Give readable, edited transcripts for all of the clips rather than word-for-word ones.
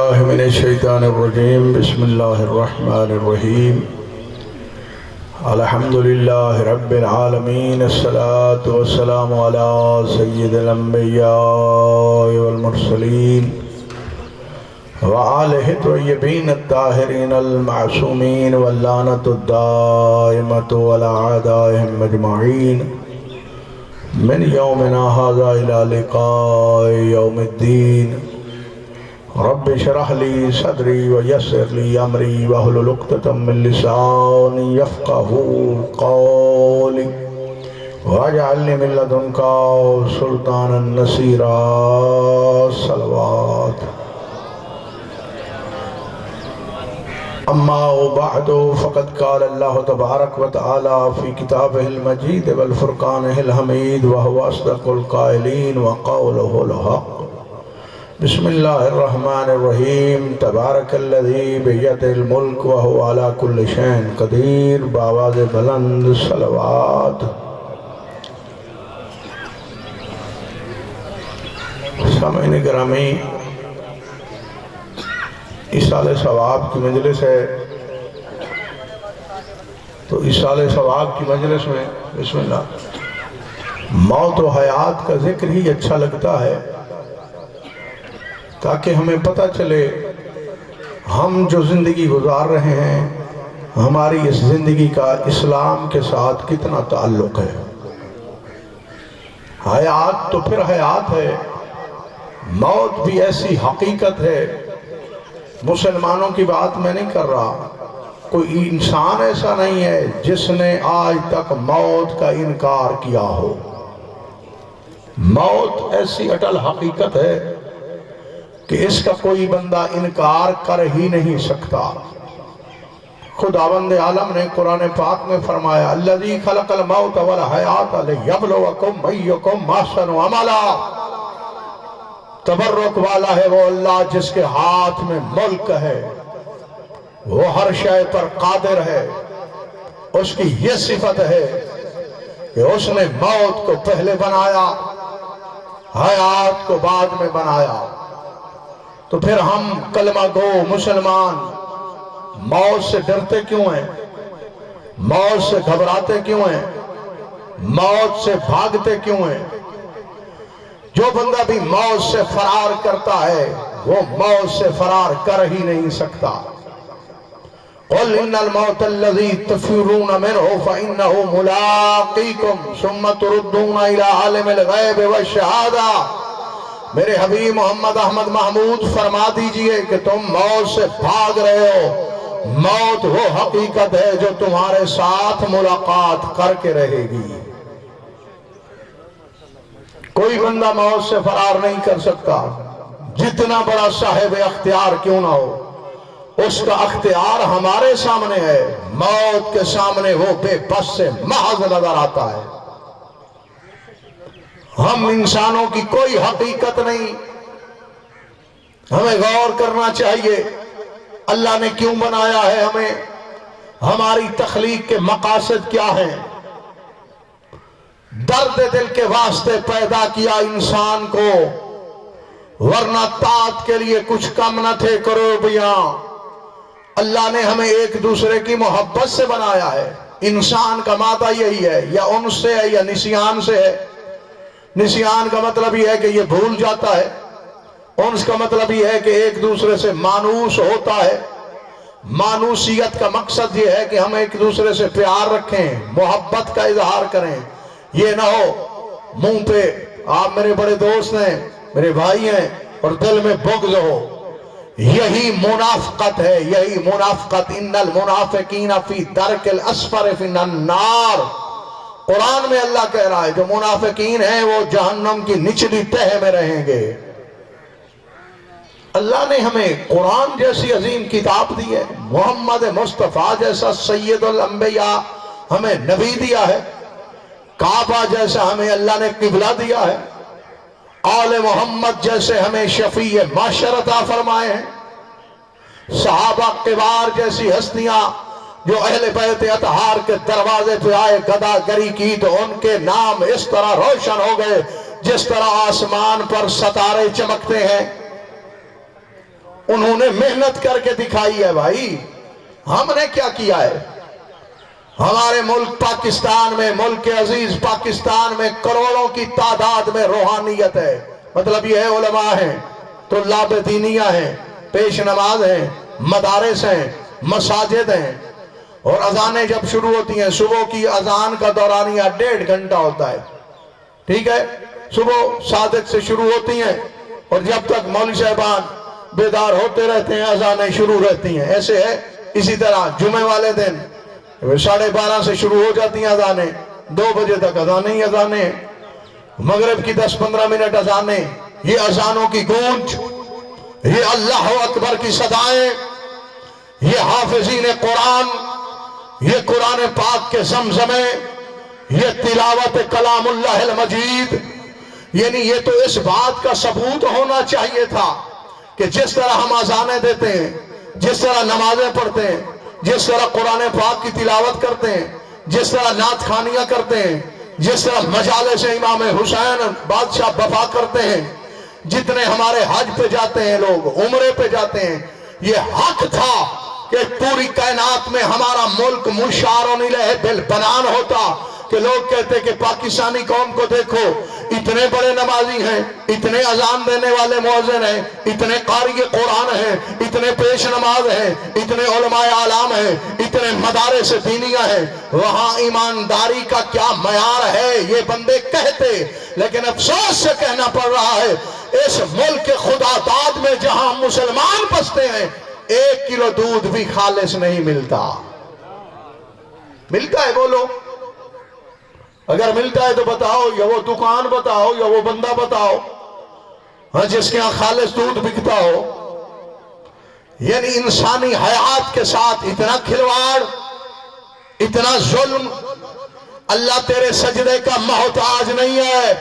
من الشیطان الرجیم بسم اللہ الرحمن الرحیم الحمدللہ رب العالمین الصلاة والسلام علی سید الانبیاء والمرسلین وآلہ الطیبین الطاہرین المعصومین واللعنۃ الدائمۃ علی اعدائہم اجمعین من یومنا ھذا الی لقاء یوم الدین رب اشرح لي صدري ويسر لي امري واحلل عقدة من لساني يفقهوا قولي واجعل لي من لدنك سلطانا نصيرا صلوات اما بعد فقد قال الله تبارك وتعالى في كتابه المجيد والفرقانه الحميد وهو اصدق القائلين وقوله الحق بسم اللہ الرحمن الرحیم تبارک الذی بیدہ الملک وہو علی کل شیء قدیر بآواز بلند صلوات۔ سامعین گرامی، ایصال ثواب کی مجلس ہے، تو ایصال ثواب کی مجلس میں بسم اللہ موت و حیات کا ذکر ہی اچھا لگتا ہے، تاکہ ہمیں پتہ چلے ہم جو زندگی گزار رہے ہیں ہماری اس زندگی کا اسلام کے ساتھ کتنا تعلق ہے۔ حیات تو پھر حیات ہے، موت بھی ایسی حقیقت ہے۔ مسلمانوں کی بات میں نہیں کر رہا، کوئی انسان ایسا نہیں ہے جس نے آج تک موت کا انکار کیا ہو۔ موت ایسی اٹل حقیقت ہے کہ اس کا کوئی بندہ انکار کر ہی نہیں سکتا۔ خداوند عالم نے قرآن پاک میں فرمایا الذی خلق الموت والحیات لیبلوکم ایکم احسن عملا۔ تبرک والا ہے وہ اللہ جس کے ہاتھ میں ملک ہے، وہ ہر شے پر قادر ہے۔ اس کی یہ صفت ہے کہ اس نے موت کو پہلے بنایا، حیات کو بعد میں بنایا۔ تو پھر ہم کلمہ گو مسلمان موت سے ڈرتے کیوں ہیں؟ موت سے گھبراتے کیوں ہیں؟ موت سے بھاگتے کیوں ہیں؟ جو بندہ بھی موت سے فرار کرتا ہے وہ موت سے فرار کر ہی نہیں سکتا۔ قُلْ إِنَّ الْمَوْتَ الَّذِي تَفِرُّونَ مِنْهُ فَإِنَّهُ مُلَاقِيكُمْ ثُمَّ تُرُدُّونَ إِلَىٰ عَالِمِ الْغَيْبِ وَالشَّهَادَةِ۔ میرے حبیب محمد احمد محمود فرما دیجئے کہ تم موت سے بھاگ رہے ہو، موت وہ حقیقت ہے جو تمہارے ساتھ ملاقات کر کے رہے گی۔ کوئی بندہ موت سے فرار نہیں کر سکتا، جتنا بڑا صاحب اختیار کیوں نہ ہو، اس کا اختیار ہمارے سامنے ہے۔ موت کے سامنے وہ بے بس سے محض نظر آتا ہے۔ ہم انسانوں کی کوئی حقیقت نہیں، ہمیں غور کرنا چاہیے اللہ نے کیوں بنایا ہے ہمیں، ہماری تخلیق کے مقاصد کیا ہیں۔ درد دل کے واسطے پیدا کیا انسان کو، ورنہ طاعت کے لیے کچھ کم نہ تھے کروڑیاں۔ اللہ نے ہمیں ایک دوسرے کی محبت سے بنایا ہے۔ انسان کا مادہ یہی ہے، یا انس سے ہے یا نسیان سے ہے۔ نسیان کا مطلب یہ ہے کہ یہ بھول جاتا ہے، انس کا مطلب یہ ہے کہ ایک دوسرے سے مانوس ہوتا ہے۔ مانوسیت کا مقصد یہ ہے کہ ہم ایک دوسرے سے پیار رکھیں، محبت کا اظہار کریں۔ یہ نہ ہو منہ پہ آپ میرے بڑے دوست ہیں، میرے بھائی ہیں، اور دل میں بغض ہو۔ یہی منافقت ہے، یہی منافقت۔ ان المنافقین فی درک الاسفل من النار۔ قرآن میں اللہ کہہ رہا ہے جو منافقین ہیں وہ جہنم کی نچلی تہہ میں رہیں گے۔ اللہ نے ہمیں قرآن جیسی عظیم کتاب دی ہے، محمد مصطفیٰ جیسا سید الانبیاء ہمیں نبی دیا ہے، کعبہ جیسا ہمیں اللہ نے قبلہ دیا ہے، آل محمد جیسے ہمیں شفیع معشر عطا فرمائے ہیں، صحابہ کبار جیسی ہستیاں جو اہل بیت اطہار کے دروازے پہ آئے گدا گری کی تو ان کے نام اس طرح روشن ہو گئے جس طرح آسمان پر ستارے چمکتے ہیں۔ انہوں نے محنت کر کے دکھائی ہے بھائی. ہم نے کیا کیا ہے؟ ہمارے ملک پاکستان میں، ملک عزیز پاکستان میں کروڑوں کی تعداد میں روحانیت ہے. مطلب یہ ہے علماء ہیں، طلاب دینیہ ہیں، پیش نماز ہیں، مدارس ہیں، مساجد ہیں. اور اذانیں جب شروع ہوتی ہیں، صبح کی اذان کا دورانیہ 1.5 گھنٹہ ہوتا ہے. ٹھیک ہے، صبح صادق سے شروع ہوتی ہیں اور جب تک مولوی صاحبان بیدار ہوتے رہتے ہیں اذانیں شروع رہتی ہیں. ایسے ہے. اسی طرح جمعے والے دن 12:30 سے شروع ہو جاتی ہیں اذانیں، 2 بجے تک اذانیں ہی اذانیں. مغرب کی 10-15 منٹ اذانیں. یہ اذانوں کی گونج، یہ اللہ اکبر کی صدائیں، یہ حافظین قرآن، یہ قرآن پاک کے زمزمیں، یہ تلاوت کلام اللہ المجید. یعنی یہ تو اس بات کا ثبوت ہونا چاہیے تھا کہ جس طرح ہم اذانیں دیتے ہیں، جس طرح نمازیں پڑھتے ہیں، جس طرح قرآن پاک کی تلاوت کرتے ہیں، جس طرح نعت خوانیاں کرتے ہیں، جس طرح مجالس امام حسین بادشاہ بپا کرتے ہیں، جتنے ہمارے حج پہ جاتے ہیں لوگ، عمرے پہ جاتے ہیں، یہ حق تھا کہ پوری کائنات میں ہمارا ملک مشعار الیہ بالبنان ہوتا. کہ لوگ کہتے کہ پاکستانی قوم کو دیکھو، اتنے بڑے نمازی ہیں، اتنے اذان دینے والے مؤذن ہیں، اتنے قاری قرآن ہیں، اتنے پیش نماز ہیں، اتنے علماء اعلام ہیں، اتنے مدارس دینیہ ہیں، وہاں ایمانداری کا کیا معیار ہے؟ یہ بندے کہتے. لیکن افسوس سے کہنا پڑ رہا ہے اس ملک کے خدا داد میں جہاں مسلمان بستے ہیں 1 کلو دودھ بھی خالص نہیں ملتا. ملتا ہے؟ بولو. اگر ملتا ہے تو بتاؤ، یا وہ دکان بتاؤ یا وہ بندہ بتاؤ ہاں جس کے ہاں خالص دودھ بکتا ہو. یعنی انسانی حیات کے ساتھ اتنا کھلواڑ، اتنا ظلم. اللہ تیرے سجدے کا محتاج نہیں ہے،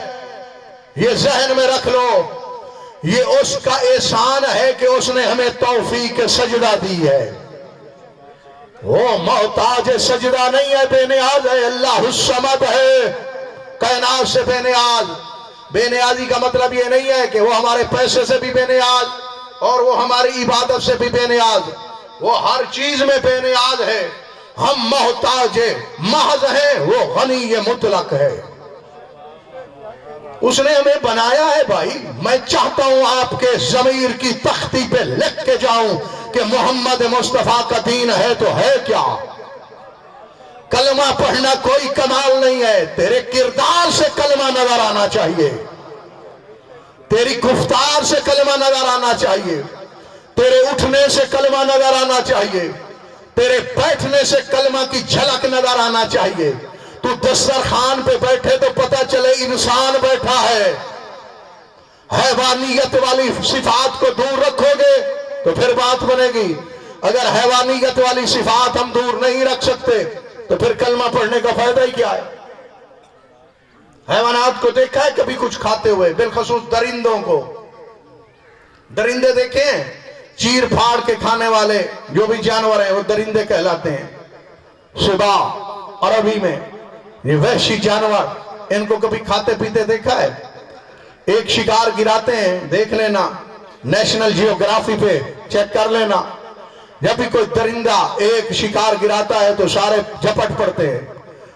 یہ ذہن میں رکھ لو. یہ اس کا احسان ہے کہ اس نے ہمیں توفیق سجدہ دی ہے. وہ محتاج سجدہ نہیں ہے، بے نیاز ہے. اللہ الصمد ہے، کائنات سے بے نیاز. بے نیازی کا مطلب یہ نہیں ہے کہ وہ ہمارے پیسے سے بھی بے نیاز اور وہ ہماری عبادت سے بھی بے نیاز. وہ ہر چیز میں بے نیاز ہے. ہم محتاج محض ہیں، وہ غنی مطلق ہے. اس نے ہمیں بنایا ہے بھائی. میں چاہتا ہوں آپ کے ضمیر کی تختی پہ لکھ کے جاؤں کہ محمد مصطفیٰ کا دین ہے تو ہے کیا؟ کلمہ پڑھنا کوئی کمال نہیں ہے. تیرے کردار سے کلمہ نظر آنا چاہیے، تیری گفتار سے کلمہ نظر آنا چاہیے، تیرے اٹھنے سے کلمہ نظر آنا چاہیے، تیرے بیٹھنے سے کلمہ کی جھلک نظر آنا چاہیے. تو دسترخوان پہ بیٹھے تو پتہ چلے انسان بیٹھا ہے. حیوانیت والی صفات کو دور رکھو گے تو پھر بات بنے گی. اگر حیوانیت والی صفات ہم دور نہیں رکھ سکتے تو پھر کلمہ پڑھنے کا فائدہ ہی کیا ہے؟ حیوانات کو دیکھا ہے کبھی کچھ کھاتے ہوئے؟ بالخصوص درندوں کو. درندے دیکھیں ہیں چیر پھاڑ کے کھانے والے جو بھی جانور ہیں وہ درندے کہلاتے ہیں. سباع عربی میں یہ وحشی جانور، ان کو کبھی کھاتے پیتے دیکھا ہے؟ ایک شکار گراتے ہیں، دیکھ لینا نیشنل جیوگرافی پہ چیک کر لینا. جب بھی کوئی درندہ ایک شکار گراتا ہے تو سارے جھپٹ پڑتے ہیں.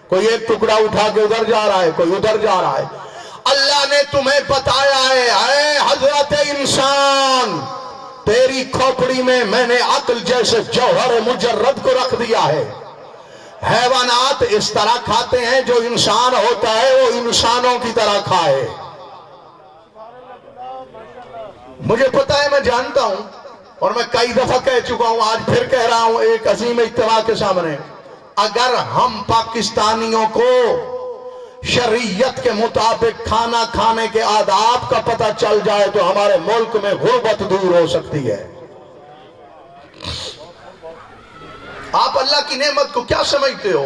کوئی ایک ٹکڑا اٹھا کے ادھر جا رہا ہے، کوئی ادھر جا رہا ہے. اللہ نے تمہیں بتایا ہے اے حضرت انسان، تیری کھوپڑی میں نے عقل جیسے جوہر مجرد کو رکھ دیا ہے. حیوانات اس طرح کھاتے ہیں، جو انسان ہوتا ہے وہ انسانوں کی طرح کھائے. مجھے پتا ہے، میں جانتا ہوں اور میں کئی دفعہ کہہ چکا ہوں، آج پھر کہہ رہا ہوں ایک عظیم اجتماع کے سامنے. اگر ہم پاکستانیوں کو شریعت کے مطابق کھانا کھانے کے آداب کا پتہ چل جائے تو ہمارے ملک میں غربت دور ہو سکتی ہے. آپ اللہ کی نعمت کو کیا سمجھتے ہو؟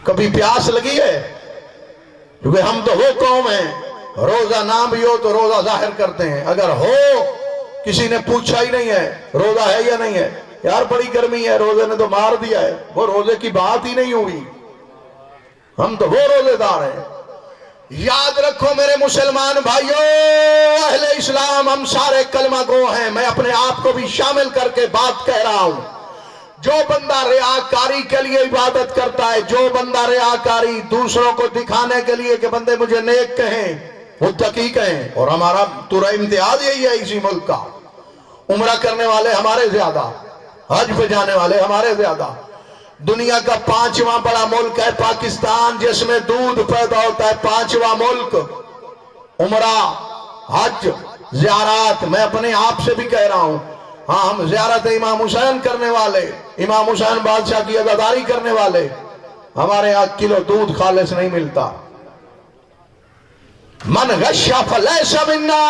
کبھی پیاس لگی ہے؟ کیونکہ ہم تو وہ قوم ہیں روزہ نہ بھی ہو تو روزہ ظاہر کرتے ہیں. اگر ہو کسی نے پوچھا ہی نہیں ہے روزہ ہے یا نہیں ہے، یار بڑی گرمی ہے روزے نے تو مار دیا ہے، وہ روزے کی بات ہی نہیں ہوئی. ہم تو وہ روزے دار ہیں. یاد رکھو میرے مسلمان بھائیوں، اہل اسلام ہم سارے کلمہ گو ہیں، میں اپنے آپ کو بھی شامل کر کے بات کہہ رہا ہوں۔ جو بندہ ریاکاری کے لیے عبادت کرتا ہے، جو بندہ ریاکاری دوسروں کو دکھانے کے لیے کہ بندے مجھے نیک کہیں، متقی کہیں، اور ہمارا تورا امتیاز یہی ہے اسی ملک کا، عمرہ کرنے والے ہمارے زیادہ، حج پہ جانے والے ہمارے زیادہ۔ دنیا کا 5واں بڑا ملک ہے پاکستان، جس میں دودھ پیدا ہوتا ہے، 5واں ملک۔ عمرہ، حج، زیارات، میں اپنے آپ سے بھی کہہ رہا ہوں، ہاں ہم زیارت امام حسین کرنے والے، امام حسین بادشاہ کی عزاداری کرنے والے، ہمارے یہاں کلو دودھ خالص نہیں ملتا۔ من غش فلیس منا،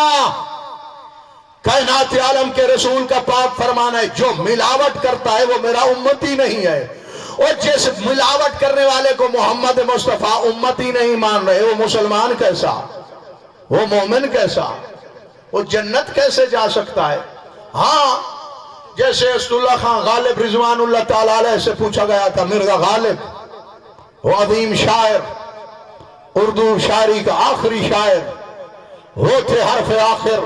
کائنات عالم کے رسول کا پاک فرمان ہے، جو ملاوٹ کرتا ہے وہ میرا امتی نہیں ہے۔ اور جس ملاوٹ کرنے والے کو محمد مصطفیٰ امتی نہیں مان رہے، وہ مسلمان کیسا، وہ مومن کیسا، وہ جنت کیسے جا سکتا ہے؟ ہاں، جیسے اسد اللہ خان غالب رضوان اللہ تعالیٰ علیہ سے پوچھا گیا تھا، مرزا غالب وہ عظیم شاعر، اردو شاعری کا آخری شاعر، وہ تھے حرف آخر،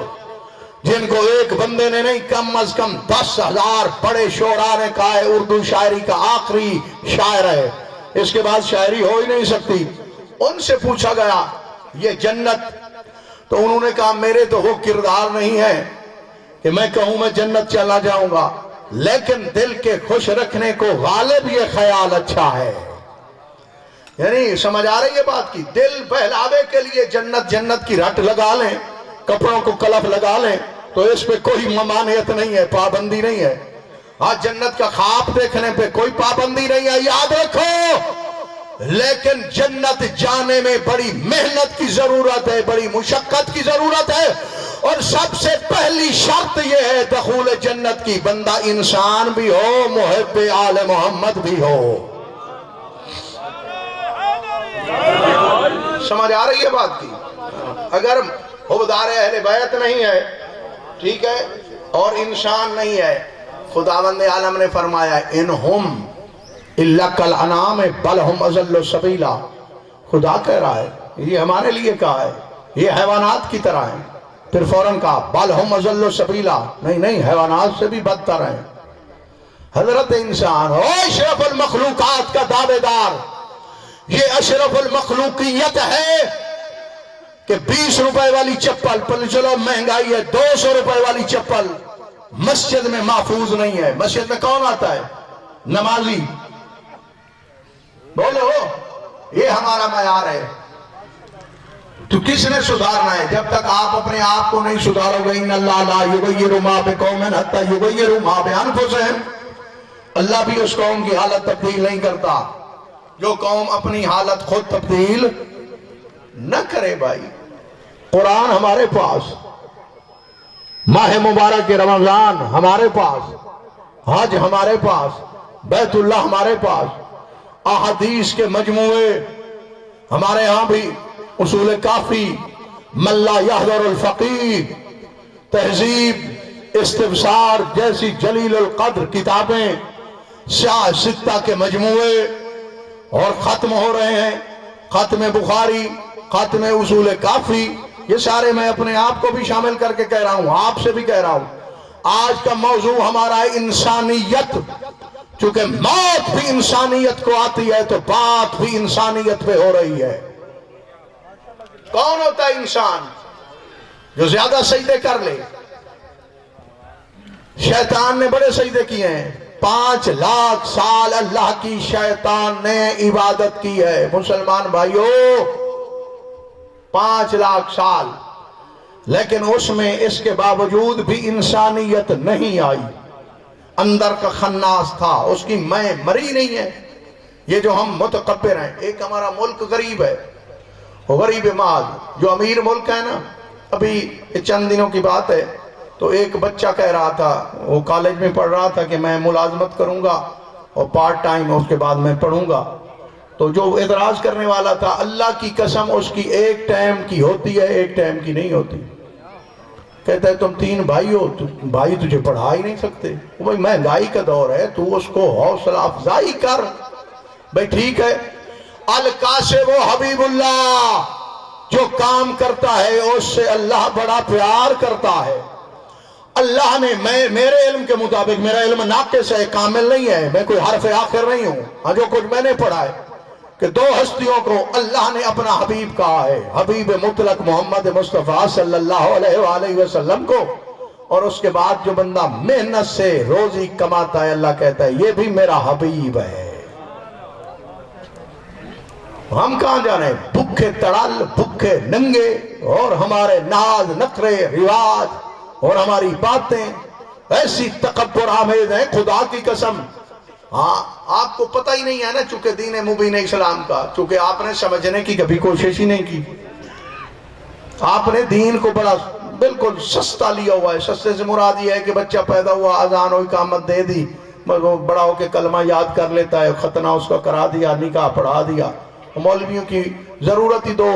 جن کو ایک بندے نے نہیں کم از کم 10,000 بڑے شعراء نے کہا ہے اردو شاعری کا آخری شاعر ہے، اس کے بعد شاعری ہو ہی نہیں سکتی۔ ان سے پوچھا گیا یہ جنت، تو انہوں نے کہا میرے تو وہ کردار نہیں ہے کہ میں کہوں میں جنت چلا جاؤں گا، لیکن دل کے خوش رکھنے کو غالب یہ خیال اچھا ہے۔ یعنی سمجھ آ رہی ہے بات کی؟ دل بہلاوے کے لیے جنت کی رٹ لگا لیں، کپڑوں کو کلف لگا لیں، تو اس پہ کوئی ممانعت نہیں ہے، پابندی نہیں ہے۔ آج جنت کا خواب دیکھنے پہ کوئی پابندی نہیں ہے، یاد رکھو۔ لیکن جنت جانے میں بڑی محنت کی ضرورت ہے، بڑی مشقت کی ضرورت ہے، اور سب سے پہلی شرط یہ ہے دخول جنت کی، بندہ انسان بھی ہو، محب آل محمد بھی ہو۔ سمجھ آ رہی ہے بات کی؟ اگر حبدار اہل بیت نہیں ہے، ٹھیک ہے، اور انسان نہیں ہے، خداوند عالم نے فرمایا انہم الا کالانعام بل ہم اضل سبیلا، خدا کہہ رہا ہے، یہ ہمارے لیے کہا ہے، یہ حیوانات کی طرح ہیں۔ پھر فوراً کہا بل ہم اضل سبیلا، نہیں حیوانات سے بھی بدتر ہیں۔ حضرت انسان ہو اشرف المخلوقات کا دعوے دار، یہ اشرف المخلوقیت ہے کہ 20 روپے والی چپل، چلو مہنگائی ہے، 200 روپے والی چپل مسجد میں محفوظ نہیں ہے۔ مسجد میں کون آتا ہے؟ نمازی۔ بولو، یہ ہمارا معیار ہے۔ تو کس نے سدھارنا ہے؟ جب تک آپ اپنے آپ کو نہیں سدھارو گے، ان اللہ لا یغیر ما بقوم حتی یغیروا ما بانفسہم، اللہ بھی اس قوم کی حالت تبدیل نہیں کرتا جو قوم اپنی حالت خود تبدیل نہ کرے۔ بھائی قرآن ہمارے پاس، ماہ مبارک رمضان ہمارے پاس، حج ہمارے پاس، بیت اللہ ہمارے پاس، احادیث کے مجموعے ہمارے ہاں بھی، اصول کافی، من لا یحضر الفقیہ، تہذیب، استبصار جیسی جلیل القدر کتابیں، سیاہ ستہ کے مجموعے، اور ختم ہو رہے ہیں، ختم بخاری، ختم اصول کافی، یہ سارے میں اپنے آپ کو بھی شامل کر کے کہہ رہا ہوں، آپ سے بھی کہہ رہا ہوں۔ آج کا موضوع ہمارا ہے انسانیت، چونکہ موت بھی انسانیت کو آتی ہے تو بات بھی انسانیت پہ ہو رہی ہے۔ کون ہوتا ہے انسان؟ جو زیادہ سجدے کر لے۔ شیطان نے بڑے سجدے کیے ہیں، 5 لاکھ سال اللہ کی شیطان نے عبادت کی ہے مسلمان بھائیو، 5 لاکھ سال، لیکن اس میں اس کے باوجود بھی انسانیت نہیں آئی۔ اندر کا خناس تھا، اس کی میں مری نہیں ہے۔ یہ جو ہم متکبر ہیں، ایک ہمارا ملک غریب ہے، غریب مال، جو امیر ملک ہے نا، ابھی چند دنوں کی بات ہے، تو ایک بچہ کہہ رہا تھا، وہ کالج میں پڑھ رہا تھا کہ میں ملازمت کروں گا اور پارٹ ٹائم اس کے بعد میں پڑھوں گا، تو جو اعتراض کرنے والا تھا، اللہ کی قسم اس کی ایک ٹائم کی ہوتی ہے، ایک ٹائم کی نہیں ہوتی۔ کہتا ہے تم 3 بھائی ہو، بھائی تجھے پڑھا ہی نہیں سکتے، بھائی مہنگائی کا دور ہے، تو اس کو حوصلہ افزائی کر۔ بھائی ٹھیک ہے، القاسم و حبیب اللہ جو کام کرتا ہے اس سے اللہ بڑا پیار کرتا ہے۔ اللہ نے میرے علم کے مطابق، میرا علم ناقص ہے، کامل نہیں ہے، میں کوئی حرف آخر نہیں ہوں، ہاں جو کچھ میں نے پڑھا ہے کہ دو ہستیوں کو اللہ نے اپنا حبیب کہا ہے، حبیب مطلق محمد مصطفیٰ صلی اللہ علیہ وآلہ وسلم کو، اور اس کے بعد جو بندہ محنت سے روزی کماتا ہے اللہ کہتا ہے یہ بھی میرا حبیب ہے۔ ہم کہاں جا رہے ہیں؟ بھوکے تڑال، بھوکے ننگے، اور ہمارے ناز نخرے رواج اور ہماری باتیں ایسی تکبر آمیز ہیں، خدا کی قسم۔ ہاں آپ کو پتہ ہی نہیں ہے نا، چونکہ دین مبین اسلام کا، چونکہ آپ نے سمجھنے کی کبھی کوشش ہی نہیں کی۔ آپ نے دین کو بڑا بالکل سستا لیا ہوا ہے۔ سستے سے مراد یہ ہے کہ بچہ پیدا ہوا، اذان ہوئی، اقامت دے دی، بڑا ہو کے کلمہ یاد کر لیتا ہے، ختنہ اس کا کرا دیا، نکاح پڑھا دیا۔ مولویوں کی ضرورت ہی دو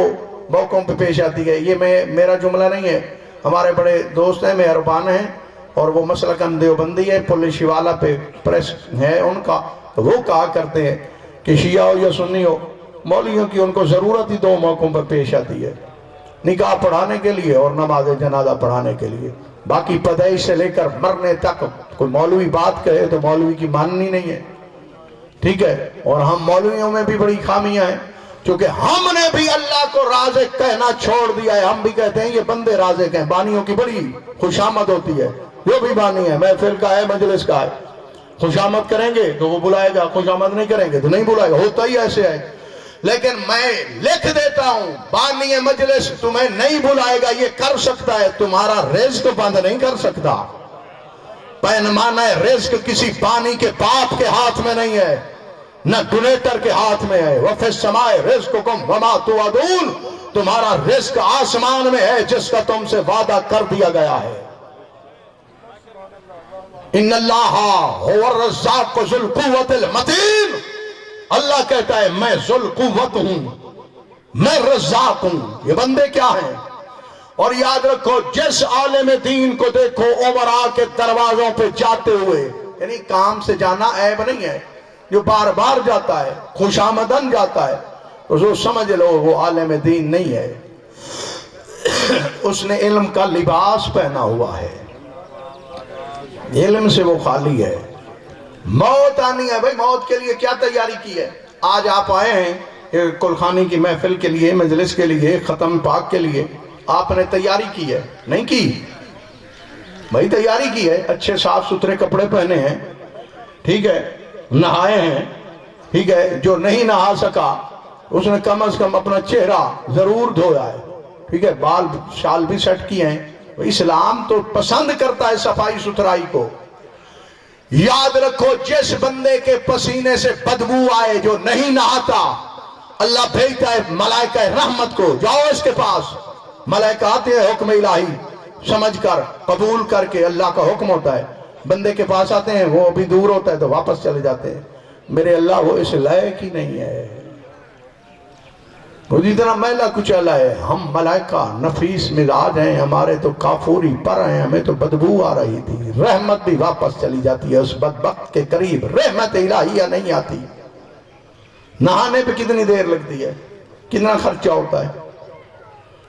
موقعوں پہ پیش آتی ہے۔ یہ میرا جملہ نہیں ہے، ہمارے بڑے دوست ہیں، مہربان ہیں، اور وہ مسلکن دیوبندی ہے، پولیس والا پہ پریس ہے ان کا، وہ کہا کرتے ہیں کہ شیعہ ہو یا سنی ہو، مولویوں کی ان کو ضرورت ہی دو موقعوں پر پیش آتی ہے، نکاح پڑھانے کے لیے اور نماز جنازہ پڑھانے کے لیے۔ باقی پیدائش سے لے کر مرنے تک کوئی مولوی بات کہے تو مولوی کی ماننی نہیں ہے، ٹھیک ہے۔ اور ہم مولویوں میں بھی بڑی خامیاں ہیں، کیونکہ ہم نے بھی اللہ کو رازق کہنا چھوڑ دیا ہے۔ ہم بھی کہتے ہیں یہ بندے رازق ہیں، بانیوں کی بڑی خوشامد ہوتی ہے، جو بھی بانی ہے، محفل کا ہے، مجلس کا ہے، خوشامد کریں گے تو وہ بلائے گا، خوشامد نہیں کریں گے تو نہیں بلائے گا، ہوتا ہی ایسے ہے۔ لیکن میں لکھ دیتا ہوں، بانی مجلس تمہیں نہیں بلائے گا، یہ کر سکتا ہے، تمہارا رزق بند نہیں کر سکتا۔ پیمانہ رزق کسی بانی کے باپ کے ہاتھ میں نہیں ہے، نہ ڈونیٹر کے ہاتھ میں ہے۔ وَفِي السَّمَاءِ رِزْقُكُمْ وَمَا تُوعَدُونَ، تمہارا رزق آسمان میں ہے جس کا تم سے وعدہ کر دیا گیا ہے۔ ان اللہ هو الرزاق ذو القوۃ المتین، اللہ کہتا ہے میں ذو القوت ہوں، میں رزاق ہوں۔ یہ بندے کیا ہیں؟ اور یاد رکھو جس عالم دین کو دیکھو امراء کے دروازوں پہ جاتے ہوئے، یعنی کام سے جانا عیب نہیں ہے، جو بار بار جاتا ہے، خوش آمدن جاتا ہے، تو سمجھ لو وہ عالم دین نہیں ہے، اس نے علم کا لباس پہنا ہوا ہے، علم سے وہ خالی ہے۔ موت آنی ہے بھائی، موت کے لیے کیا تیاری کی ہے؟ آج آپ آئے ہیں کلخانی کی محفل کے لیے، مجلس کے لیے، ختم پاک کے لیے، آپ نے تیاری کی ہے؟ نہیں کی بھائی، تیاری کی ہے، اچھے صاف ستھرے کپڑے پہنے ہیں، ٹھیک ہے، نہائے ہیں، ٹھیک ہے، جو نہیں نہا سکا اس نے کم از کم اپنا چہرہ ضرور دھویا ہے، ٹھیک ہے، بال شال بھی سیٹ کیے ہیں۔ اسلام تو پسند کرتا ہے صفائی ستھرائی کو۔ یاد رکھو جس بندے کے پسینے سے بدبو آئے، جو نہیں نہاتا، اللہ بھیجتا ہے ملائکہ رحمت کو، جاؤ اس کے پاس۔ ملائکہ آتے ہیں حکم الہی سمجھ کر، قبول کر کے، اللہ کا حکم ہوتا ہے، بندے کے پاس آتے ہیں، وہ ابھی دور ہوتا ہے تو واپس چلے جاتے ہیں۔ میرے اللہ وہ اس لائق ہی نہیں ہے، وہ جتنا میلہ کچیلا ہے۔ ہم ملائکہ نفیس مزاج ہیں، ہمارے تو کافوری پر ہیں، ہمیں تو بدبو آ رہی تھی، رحمت بھی واپس چلی جاتی ہے۔ اس بدبخت کے قریب رحمت الہیہ نہیں آتی۔ نہانے پہ کتنی دیر لگتی ہے، کتنا خرچہ ہوتا ہے،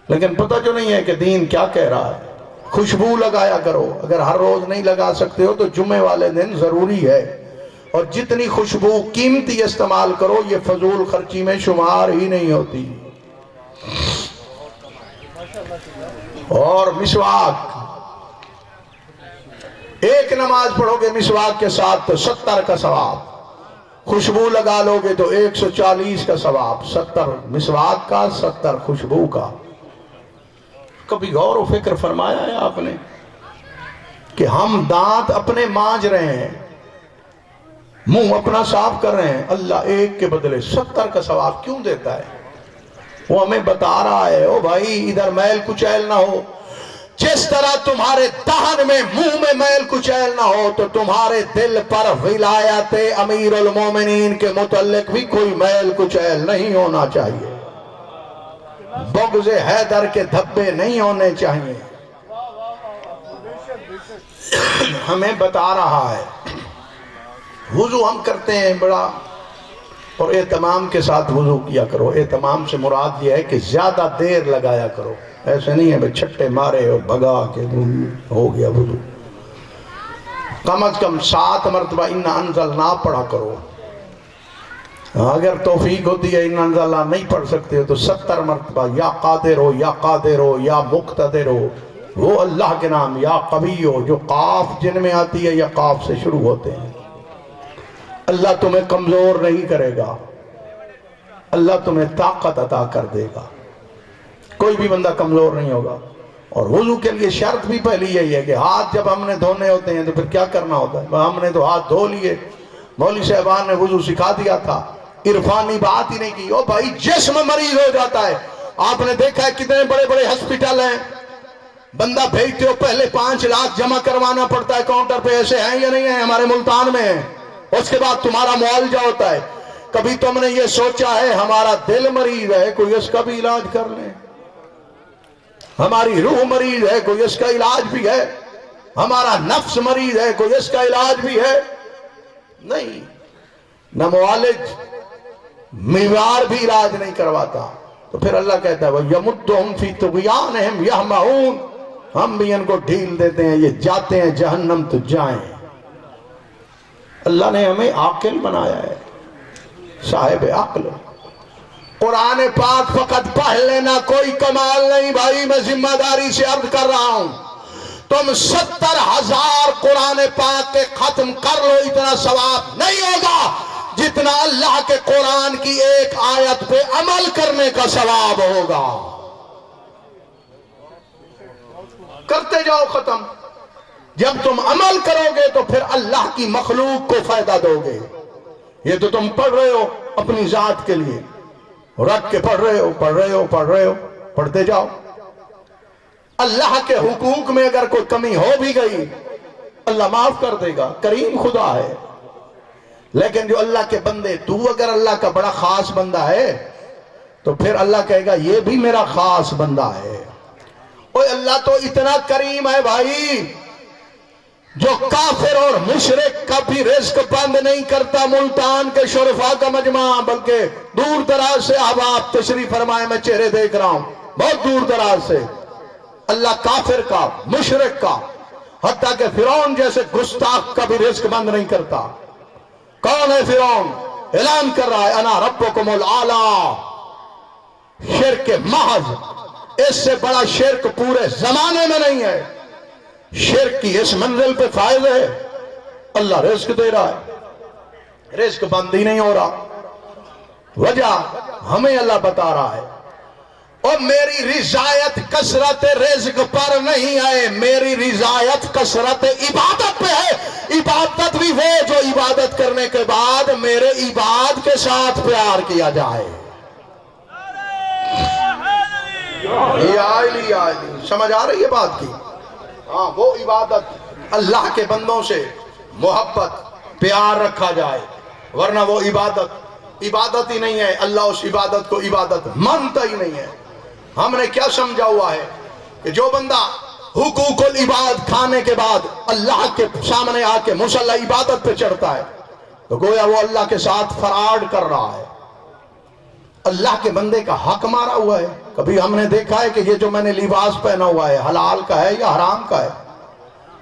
لیکن پتہ جو نہیں ہے کہ دین کیا کہہ رہا ہے۔ خوشبو لگایا کرو، اگر ہر روز نہیں لگا سکتے ہو تو جمعے والے دن ضروری ہے، اور جتنی خوشبو قیمتی استعمال کرو، یہ فضول خرچی میں شمار ہی نہیں ہوتی۔ اور مسواک، ایک نماز پڑھو گے مسواک کے ساتھ تو 70 کا ثواب، خوشبو لگا لو گے تو 140 کا ثواب، 70 مسواک کا، 70 خوشبو کا۔ کبھی غور و فکر فرمایا ہے آپ نے کہ ہم دانت اپنے مانج رہے ہیں، منہ اپنا صاف کر رہے ہیں، اللہ ایک کے بدلے 70 کا ثواب کیوں دیتا ہے؟ وہ ہمیں بتا رہا ہے، او بھائی ادھر میل کچیل نہ ہو، جس طرح تمہارے دہن میں منہ میں میل کچیل نہ ہو تو تمہارے دل پر ولایت امیر المومنین کے متعلق بھی کوئی میل کچیل نہیں ہونا چاہیے، بغض حیدر کے دھبے نہیں ہونے چاہیے۔ ہمیں بتا رہا ہے، وضو ہم کرتے ہیں بڑا اور اہتمام کے ساتھ وضو کیا کرو. اہتمام سے مراد یہ ہے کہ زیادہ دیر لگایا کرو. ایسے نہیں ہے بھئی چھٹے مارے اور بھگا کے ہو گیا وضو. کم از کم 7 مرتبہ اِنَّا أَنزَلْنَا پڑھا کرو. اگر توفیق ہوتی ہے اِنَّا أَنزَلْنَا نہیں پڑھ سکتے ہو تو 70 مرتبہ یا قادر ہو یا قادر ہو یا مقتدر ہو وہ اللہ کے نام، یا قوی ہو جو قاف جن میں آتی ہے یا قاف سے شروع ہوتے ہیں. اللہ تمہیں کمزور نہیں کرے گا، اللہ تمہیں طاقت عطا کر دے گا. کوئی بھی بندہ کمزور نہیں ہوگا. اور وضو کے لیے شرط بھی پہلی یہی ہے کہ ہاتھ جب ہم نے دھونے ہوتے ہیں تو پھر کیا کرنا ہوتا ہے. ہم نے تو ہاتھ دھو لیے، مولوی صاحبان نے وضو سکھا دیا تھا، عرفانی بات ہی نہیں کی. او بھائی جسم مریض ہو جاتا ہے. آپ نے دیکھا ہے کتنے بڑے بڑے ہسپیٹل ہیں، بندہ بھیجتے ہو پہلے 5 لاکھ جمع کروانا پڑتا ہے کاؤنٹر پہ. ایسے ہیں یا نہیں ہیں؟ ہمارے ملتان میں ہیں. اس کے بعد تمہارا معالجہ ہوتا ہے. کبھی تم نے یہ سوچا ہے ہمارا دل مریض ہے، کوئی اس کا بھی علاج کر لیں؟ ہماری روح مریض ہے، کوئی اس کا علاج بھی ہے؟ ہمارا نفس مریض ہے، کوئی اس کا علاج بھی ہے؟ نہیں. نہ معالج میوار بھی علاج نہیں کرواتا. تو پھر اللہ کہتا ہے وَيَمُدُّهُمْ فِي طُغْيَانِهِمْ يَعْمَهُونَ، ہم بھی ان کو ڈھیل دیتے ہیں، یہ جاتے ہیں جہنم تو جائیں. اللہ نے ہمیں عاقل بنایا ہے، صاحب عقل. قرآن پاک فقط پڑھ لینا کوئی کمال نہیں بھائی. میں ذمہ داری سے عرض کر رہا ہوں، تم 70,000 قرآن پاک کے ختم کر لو، اتنا ثواب نہیں ہوگا جتنا اللہ کے قرآن کی ایک آیت پہ عمل کرنے کا ثواب ہوگا. کرتے جاؤ ختم. جب تم عمل کرو گے تو پھر اللہ کی مخلوق کو فائدہ دو گے. یہ تو تم پڑھ رہے ہو اپنی ذات کے لیے، رکھ کے پڑھ رہے ہو، پڑھتے جاؤ. اللہ کے حقوق میں اگر کوئی کمی ہو بھی گئی اللہ معاف کر دے گا، کریم خدا ہے. لیکن جو اللہ کے بندے، تو اگر اللہ کا بڑا خاص بندہ ہے تو پھر اللہ کہے گا یہ بھی میرا خاص بندہ ہے. اوہ اللہ تو اتنا کریم ہے بھائی، جو کافر اور مشرک کا بھی رزق بند نہیں کرتا. ملتان کے شرفاء کا مجمع، بلکہ دور دراز سے احباب تشریف فرمائے، میں چہرے دیکھ رہا ہوں بہت دور دراز سے. اللہ کافر کا، مشرک کا، حتیٰ کہ فرعون جیسے گستاخ کا بھی رزق بند نہیں کرتا. کون ہے فرعون؟ اعلان کر رہا ہے انا ربکم الاعلی. شرک محض، اس سے بڑا شرک پورے زمانے میں نہیں ہے. شرک کی اس منزل پہ فائز ہے، اللہ رزق دے رہا ہے، رزق بند ہی نہیں ہو رہا. وجہ ہمیں اللہ بتا رہا ہے، اور میری رضایت کثرت رزق پر نہیں ہے، میری رضایت کثرت عبادت پہ ہے. عبادت بھی وہ جو عبادت کرنے کے بعد میرے عباد کے ساتھ پیار کیا جائے. سمجھ آ رہی ہے بات کی؟ ہاں، وہ عبادت اللہ کے بندوں سے محبت پیار رکھا جائے، ورنہ وہ عبادت ہی نہیں ہے. اللہ اس عبادت کو عبادت مانتا ہی نہیں ہے. ہم نے کیا سمجھا ہوا ہے کہ جو بندہ حقوق العباد کھانے کے بعد اللہ کے سامنے آ کے مصلی عبادت پہ چڑھتا ہے تو گویا وہ اللہ کے ساتھ فراڈ کر رہا ہے، اللہ کے بندے کا حق مارا ہوا ہے. کبھی ہم نے دیکھا ہے کہ یہ جو میں نے لباس پہنا ہوا ہے حلال کا ہے یا حرام کا ہے؟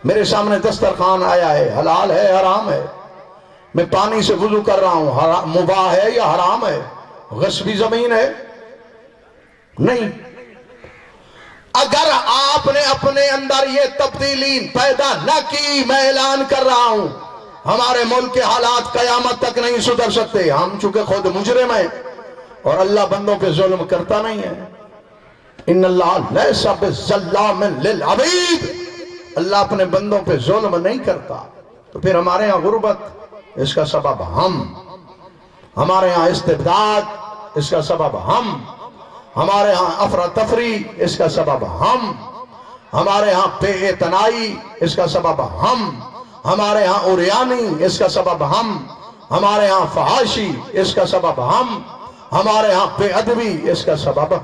میرے سامنے دسترخوان آیا ہے، حلال ہے حرام ہے؟ میں پانی سے وضو کر رہا ہوں، مباح ہے یا حرام ہے؟ غصبی زمین ہے؟ نہیں. اگر آپ نے اپنے اندر یہ تبدیلی پیدا نہ کی، میں اعلان کر رہا ہوں ہمارے ملک کے حالات قیامت تک نہیں سدھر سکتے. ہم چونکہ خود مجرم ہیں اور اللہ بندوں پہ ظلم کرتا نہیں ہے. ان اللہ لیس بظلام للعبید، اللہ اپنے بندوں پہ ظلم نہیں کرتا. تو پھر ہمارے ہاں غربت، اس کا سبب ہمارے ہاں استبداد، اس کا سبب ہمارے ہاں افراتفری، اس کا سبب ہمارے ہاں بے اعتنائی، اس کا سبب ہمارے ہاں عریانی، اس کا سبب ہمارے ہاں فحاشی، اس کا سبب ہمارے ہاں بے ادبی، اس کا سبب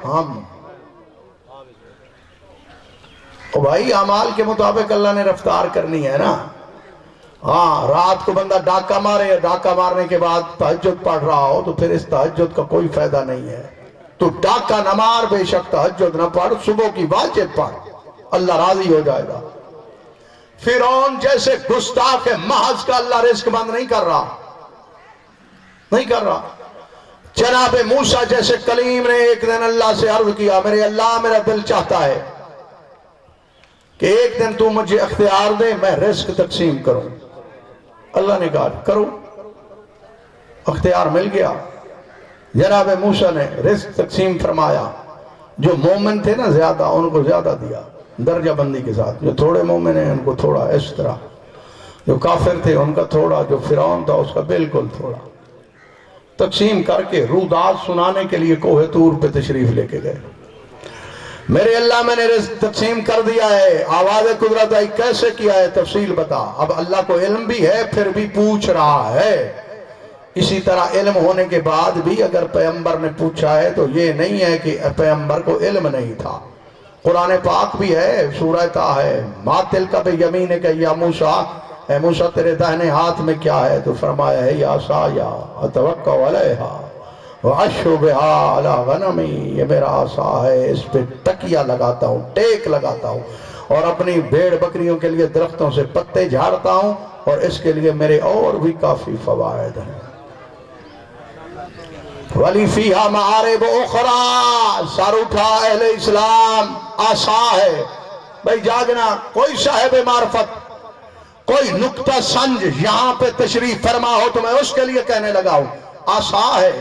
بھائی اعمال کے مطابق اللہ نے رفتار کرنی ہے نا. ہاں رات کو بندہ ڈاکہ مارے، ڈاکہ مارنے کے بعد تہجد پڑھ رہا ہو تو پھر اس تہجد کا کوئی فائدہ نہیں ہے. تو ڈاکہ نہ مار، بے شک تہجد نہ پڑھ، صبح کی واجب پڑھ، اللہ راضی ہو جائے گا. فرعون جیسے گستاخ محض کا اللہ رزق بند نہیں کر رہا، نہیں کر رہا. جناب موسیٰ جیسے کلیم نے ایک دن اللہ سے عرض کیا، میرے اللہ میرا دل چاہتا ہے کہ ایک دن تو مجھے اختیار دے، میں رزق تقسیم کروں. اللہ نے کہا کرو، اختیار مل گیا. جناب موسیٰ نے رزق تقسیم فرمایا. جو مومن تھے نا زیادہ، ان کو زیادہ دیا درجہ بندی کے ساتھ. جو تھوڑے مومن ہیں ان کو تھوڑا، اس طرح. جو کافر تھے ان کا تھوڑا، جو فرعون تھا اس کا بالکل تھوڑا. تقسیم کر کے روداد سنانے کے لیے کوہ طور پہ تشریف لے کے گئے. میرے اللہ میں نے رزق تقسیم کر دیا ہے. آواز قدرت آئی، کیسے کیا ہے تفصیل بتا. اب اللہ کو علم بھی ہے پھر بھی پوچھ رہا ہے. اسی طرح علم ہونے کے بعد بھی اگر پیغمبر نے پوچھا ہے تو یہ نہیں ہے کہ پیغمبر کو علم نہیں تھا. قرآن پاک بھی ہے، سورہ طٰ ہے، ما تلک بیمینک یا موسیٰ، اے موسیٰ تیرے داہنے ہاتھ میں کیا ہے؟ تو فرمایا ہے یا عصایا اتوکل علیہا واشو بہا علی غنمی، یہ میرا عصا ہے، اس پہ تکیہ لگاتا ہوں، ٹیک لگاتا ہوں، اور اپنی بھیڑ بکریوں کے لیے درختوں سے پتے جھاڑتا ہوں، اور اس کے لیے میرے اور بھی کافی فوائد ہیں. ولی فیہا معارب اخری. سر اٹھا اہل اسلام، عصا ہے بھئی جاگنا. کوئی صاحب معرفت، کوئی نکتہ سنج یہاں پہ تشریف فرما ہو تو میں اس کے لیے کہنے لگا ہوں عصا ہے،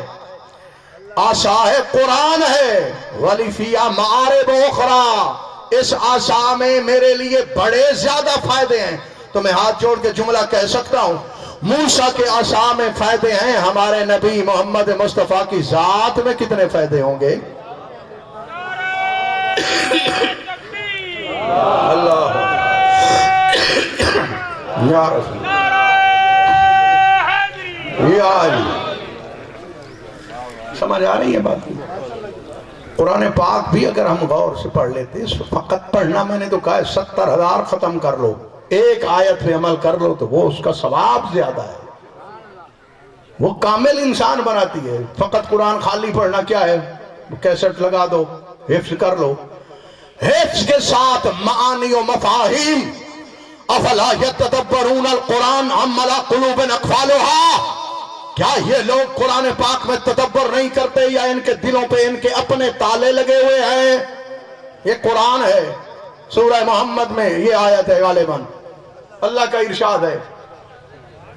عصا ہے، قرآن ہے. ولی فیہا معارب اخری. اس عصا میں میرے لیے بڑے زیادہ فائدے ہیں. تو میں ہاتھ جوڑ کے جملہ کہہ سکتا ہوں، موسیٰ کے عصا میں فائدے ہیں، ہمارے نبی محمد مصطفیٰ کی ذات میں کتنے فائدے ہوں گے؟ اللہ یا رسول یا علی. سمجھ آ رہی ہے بات؟ قرآن پاک بھی اگر ہم غور سے پڑھ لیتے، فقط پڑھنا میں نے تو کہا ہے 70,000 ختم کر لو، ایک آیت پہ عمل کر لو تو وہ اس کا ثواب زیادہ ہے. وہ کامل انسان بناتی ہے. فقط قرآن خالی پڑھنا کیا ہے؟ کیسٹ لگا دو، حفظ کر لو. حفظ کے ساتھ معانی و مفاہیم. افلا یتدبرون القرآن ام علی قلوب اقفالها. کیا یہ لوگ قرآن پاک میں تدبر نہیں کرتے یا ان کے دلوں پہ ان کے اپنے تالے لگے ہوئے ہیں؟ یہ قرآن ہے. سورہ محمد میں یہ آیت ہے غالباً. اللہ کا ارشاد ہے.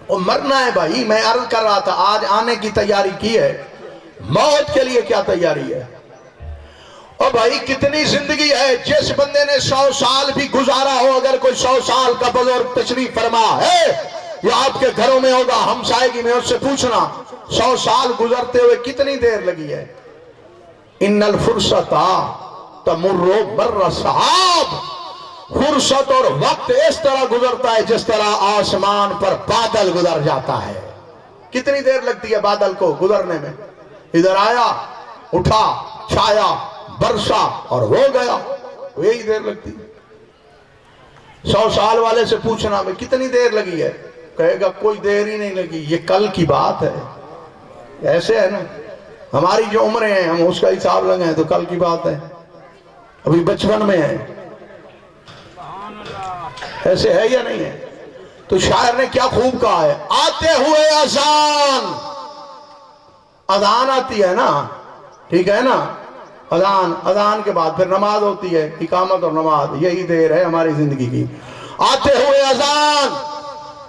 وہ مرنا ہے بھائی. میں عرض کر رہا تھا آج آنے کی تیاری کی ہے، موت کے لیے کیا تیاری ہے؟ اور بھائی کتنی زندگی ہے. جس بندے نے 100 سال بھی گزارا ہو، اگر کوئی 100 سال کا بزرگ تشریف فرما ہے یا آپ کے گھروں میں ہوگا، ہمسائیگی میں، اس سے پوچھنا 100 سال گزرتے ہوئے کتنی دیر لگی ہے. ان الفرصت تمر مر السحاب. فرصت اور وقت اس طرح گزرتا ہے جس طرح آسمان پر بادل گزر جاتا ہے. کتنی دیر لگتی ہے بادل کو گزرنے میں؟ ادھر آیا، اٹھا، چھایا، برسا اور ہو گیا، یہی دیر لگتی ہے. 100 سال والے سے پوچھنا میں کتنی دیر لگی ہے، کہے گا کوئی دیر ہی نہیں لگی، یہ کل کی بات ہے. ایسے ہے نا، ہماری جو عمریں ہیں ہم اس کا حساب لگائیں تو کل کی بات ہے، ابھی بچپن میں ہے. ایسے ہے یا نہیں ہے؟ تو شاعر نے کیا خوب کہا ہے، آتے ہوئے اذان. اذان آتی ہے نا، ٹھیک ہے نا، اذان کے بعد پھر نماز ہوتی ہے، اقامت اور نماز، یہی دیر ہے ہماری زندگی کی. آتے ہوئے اذان.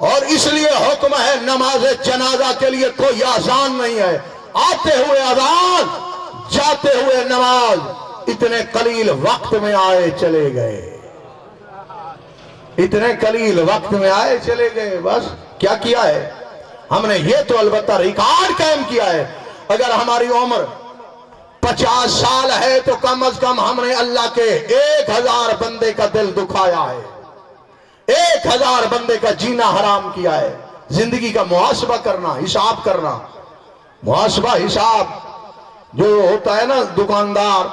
اور اس لیے حکم ہے نماز جنازہ کے لیے کوئی اذان نہیں ہے. آتے ہوئے اذان، جاتے ہوئے نماز. اتنے قلیل وقت میں آئے چلے گئے، اتنے قلیل وقت میں آئے چلے گئے. بس کیا کیا ہے ہم نے؟ یہ تو البتہ ریکارڈ قائم کیا ہے. اگر ہماری عمر 50 سال ہے تو کم از کم ہم نے اللہ کے 1000 بندے کا دل دکھایا ہے، 1000 بندے کا جینا حرام کیا ہے. زندگی کا محاسبہ کرنا، حساب کرنا. محاسبہ حساب جو ہوتا ہے نا، دکاندار